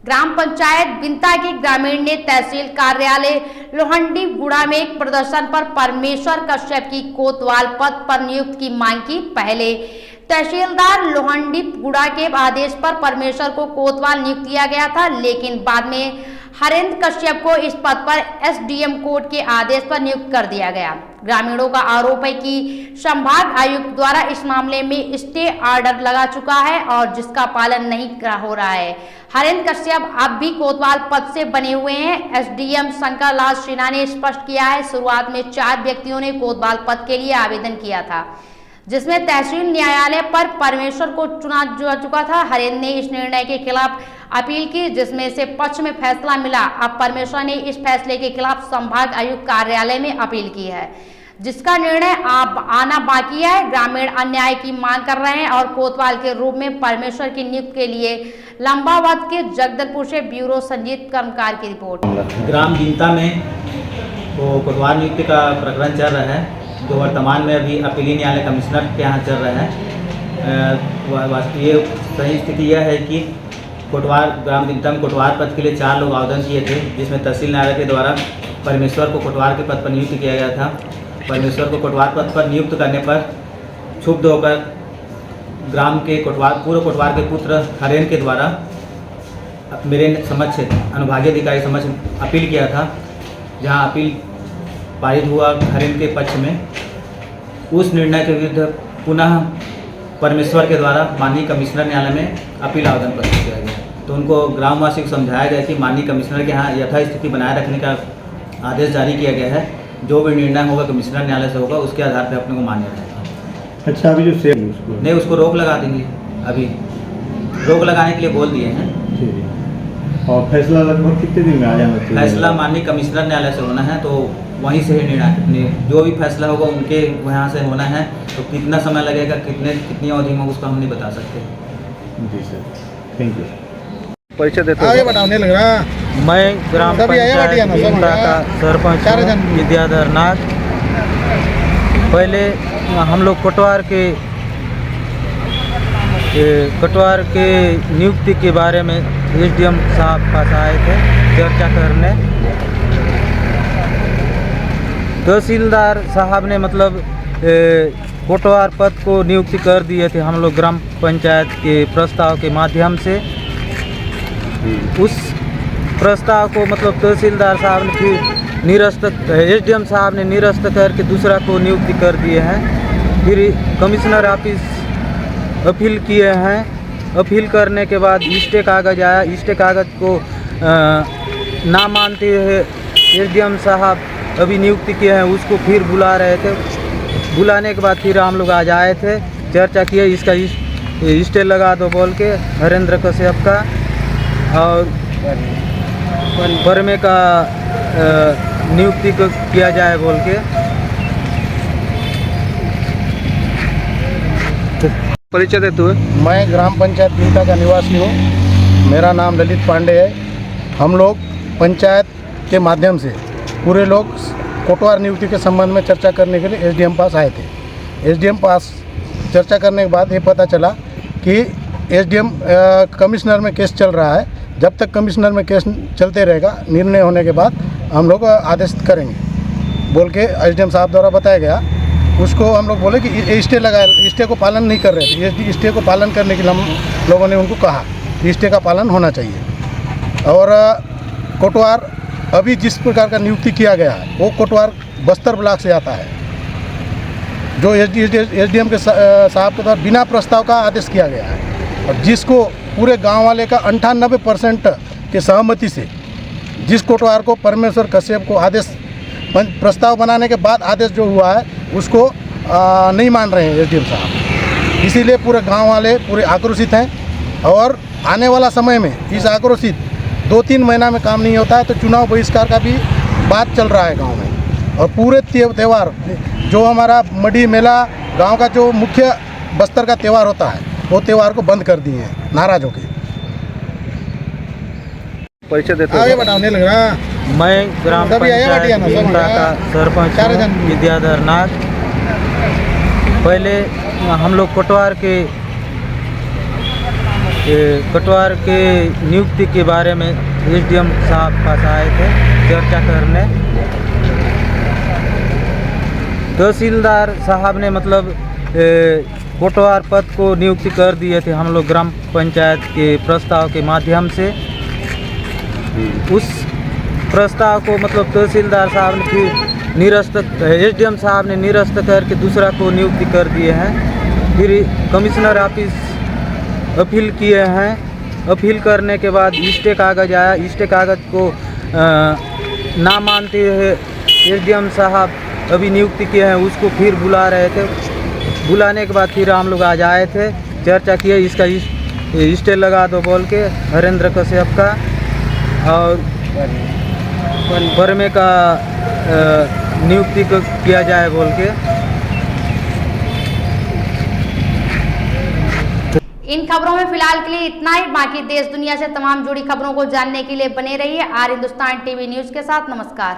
ग्राम पंचायत बिंता के ग्रामीण ने तहसील कार्यालय लोहंडी गुड़ा में एक प्रदर्शन पर परमेश्वर कश्यप की कोतवाल पद पर नियुक्ति की मांग की। पहले तहसीलदार लोहंडी गुड़ा के आदेश पर परमेश्वर को कोतवाल नियुक्त किया गया था, लेकिन बाद में हरेंद्र कश्यप को इस पद पर एसडीएम कोर्ट के आदेश पर नियुक्त कर दिया गया। ग्रामीणों का आरोप है कि संभाग आयुक्त द्वारा इस मामले में स्टे ऑर्डर लगा चुका है और जिसका पालन नहीं हो रहा है। हरेंद्र कश्यप अब भी कोतवाल पद से बने हुए हैं। एसडीएम शंकर लाल सिन्हा ने स्पष्ट किया है, शुरुआत में 4 व्यक्तियों ने कोतवाल पद के लिए आवेदन किया था, जिसमें तहसील न्यायालय पर परमेश्वर को चुना जा चुका था। हरेंद्र ने इस निर्णय के खिलाफ अपील की, जिसमें से पक्ष में फैसला मिला। अब परमेश्वर ने इस फैसले के खिलाफ संभाग आयुक्त कार्यालय में अपील की है, जिसका निर्णय अब आना बाकी है। ग्रामीण अन्याय की मांग कर रहे हैं और कोतवाल के रूप में परमेश्वर की नियुक्ति के लिए लंबावत के जगदलपुर से ब्यूरो संजीत कर्मकार की रिपोर्ट। ग्राम बिंता में वो कोतवाल नियुक्ति का प्रकरण चल रहा है, जो वर्तमान में अभी अपीली न्यायालय कमिश्नर के यहाँ चल रहा है। ये सही स्थिति यह है कि कोतवाल ग्राम बिंता में कोतवाल पद के लिए 4 लोग आवेदन किए थे, जिसमें तहसील न्यायालय के द्वारा परमेश्वर को कोतवाल के पद पर नियुक्त किया गया था। परमेश्वर को कोतवाल पद पर नियुक्त करने पर क्षुब्ध होकर ग्राम के पूर्व कोतवाल के पुत्र हरेंद्र के द्वारा मेरे समक्ष अनुभागीय अधिकारी समक्ष अपील किया था, जहां अपील पारित हुआ हरेंद्र के पक्ष में। उस निर्णय के विरुद्ध पुनः परमेश्वर के द्वारा माननीय कमिश्नर न्यायालय में अपील आवेदन प्रस्तुत किया गया। तो उनको ग्रामवासी को समझाया गया कि माननीय कमिश्नर के यहाँ यथास्थिति बनाए रखने का आदेश जारी किया गया है। जो भी निर्णय होगा कमिश्नर न्यायालय से होगा, उसके आधार पर अपने को मान्य रहेगा। अच्छा, अभी जो सेल नहीं, उसको रोक लगा देंगे, अभी रोक लगाने के लिए बोल दिए हैं। और फैसला लगभग कितने दिन में आ जाना चाहिए? फैसला माननीय कमिश्नर न्यायालय से होना है, तो वहीं से ही निर्णय जो भी फैसला होगा उनके वहाँ से होना है। तो कितना समय लगेगा, कितनी अवधि में, उसको हम नहीं बता सकते। जी सर, थैंक यू। परिचय देते आगे बताने लग रहा। मैं ग्राम पंचायत बिंता का सरपंच विद्याधर नाथ। पहले हम लोग कोटवार के नियुक्ति के बारे में एसडीएम साहब पास आए थे चर्चा करने। तहसीलदार साहब ने मतलब कोटवार पद को नियुक्ति कर दिए थे हम लोग ग्राम पंचायत के प्रस्ताव के माध्यम से। उस प्रस्ताव को मतलब तहसीलदार साहब ने फिर निरस्त, एसडीएम साहब ने निरस्त करके दूसरा को नियुक्ति कर दिए हैं। फिर कमिश्नर ऑफिस अपील किए हैं। अपील करने के बाद स्टे कागज़ आया। स्टे कागज़ को ना मानते हुए एसडीएम साहब अभी नियुक्ति किए हैं, उसको फिर बुला रहे थे। बुलाने के बाद फिर हम लोग आज आए थे, चर्चा किए, इसका स्टे लगा दो बोल के हरेंद्र कश्यप का और परमे का नियुक्ति को किया जाए बोल के। परिचय देते हुए। मैं ग्राम पंचायत बिंता का निवासी हूँ। मेरा नाम ललित पांडे है। हम लोग पंचायत के माध्यम से पूरे लोग कोटवार नियुक्ति के संबंध में चर्चा करने के लिए एसडीएम पास आए थे। एसडीएम पास चर्चा करने के बाद ये पता चला कि एसडीएम कमिश्नर में केस चल रहा है। जब तक कमिश्नर में केस चलते रहेगा, निर्णय होने के बाद हम लोग आदेश करेंगे बोल के एसडीएम साहब द्वारा बताया गया। उसको हम लोग बोले कि स्टे लगाए, स्टे को पालन नहीं कर रहे थे। स्टे को पालन करने के लिए हम लोगों ने उनको कहा कि स्टे का पालन होना चाहिए। और कोटवार अभी जिस प्रकार का नियुक्ति किया गया है, वो कोटवार बस्तर ब्लॉक से आता है, जो एसडीएम के साहब के द्वारा बिना प्रस्ताव का आदेश किया गया है, और जिसको पूरे गांव वाले का 98% के सहमति से जिस कोटवार को परमेश्वर कश्यप को आदेश प्रस्ताव बनाने के बाद आदेश जो हुआ है, उसको नहीं मान रहे हैं एसडीएम साहब। इसीलिए पूरे गांव वाले पूरे आक्रोशित हैं। और आने वाला समय में इस आक्रोशित 2-3 महीना में काम नहीं होता है तो चुनाव बहिष्कार का भी बात चल रहा है गांव में। और पूरे त्यौहार जो हमारा मढ़ी मेला गांव का जो मुख्य बस्तर का त्यौहार होता है, वो त्यौहार को बंद कर दिए हैं नाराज होकर। परिचय देते आगे बताने लग रहा। मैं ग्राम पंचायत बिंता का सरपंच विद्याधर नाथ। पहले हम लोग कोटवार कोटवार के नियुक्ति के बारे में एसडीएम साहब पास आए थे चर्चा करने। तहसीलदार साहब ने मतलब कोटवार पद को नियुक्ति कर दिए थे हम लोग ग्राम पंचायत के प्रस्ताव के माध्यम से। उस प्रस्ताव को मतलब तहसीलदार साहब ने फिर निरस्त, एसडीएम साहब ने निरस्त करके दूसरा को नियुक्ति कर दिए हैं। फिर कमिश्नर ऑफिस अपील किए हैं। अपील करने के बाद स्टे कागज़ आया। स्टे कागज़ को ना मानते हुए एसडीएम साहब अभी नियुक्ति किए हैं, उसको फिर बुला रहे थे। बुलाने के बाद फिर हम लोग आज आए थे, चर्चा किए, इसका स्टे लगा दो बोल के हरेंद्र कश्यप का और परमे का नियुक्ति किया जाए बोल के। इन खबरों में फिलहाल के लिए इतना ही। बाकी देश दुनिया से तमाम जुड़ी खबरों को जानने के लिए बने रहिए आर हिंदुस्तान टीवी न्यूज़ के साथ। नमस्कार।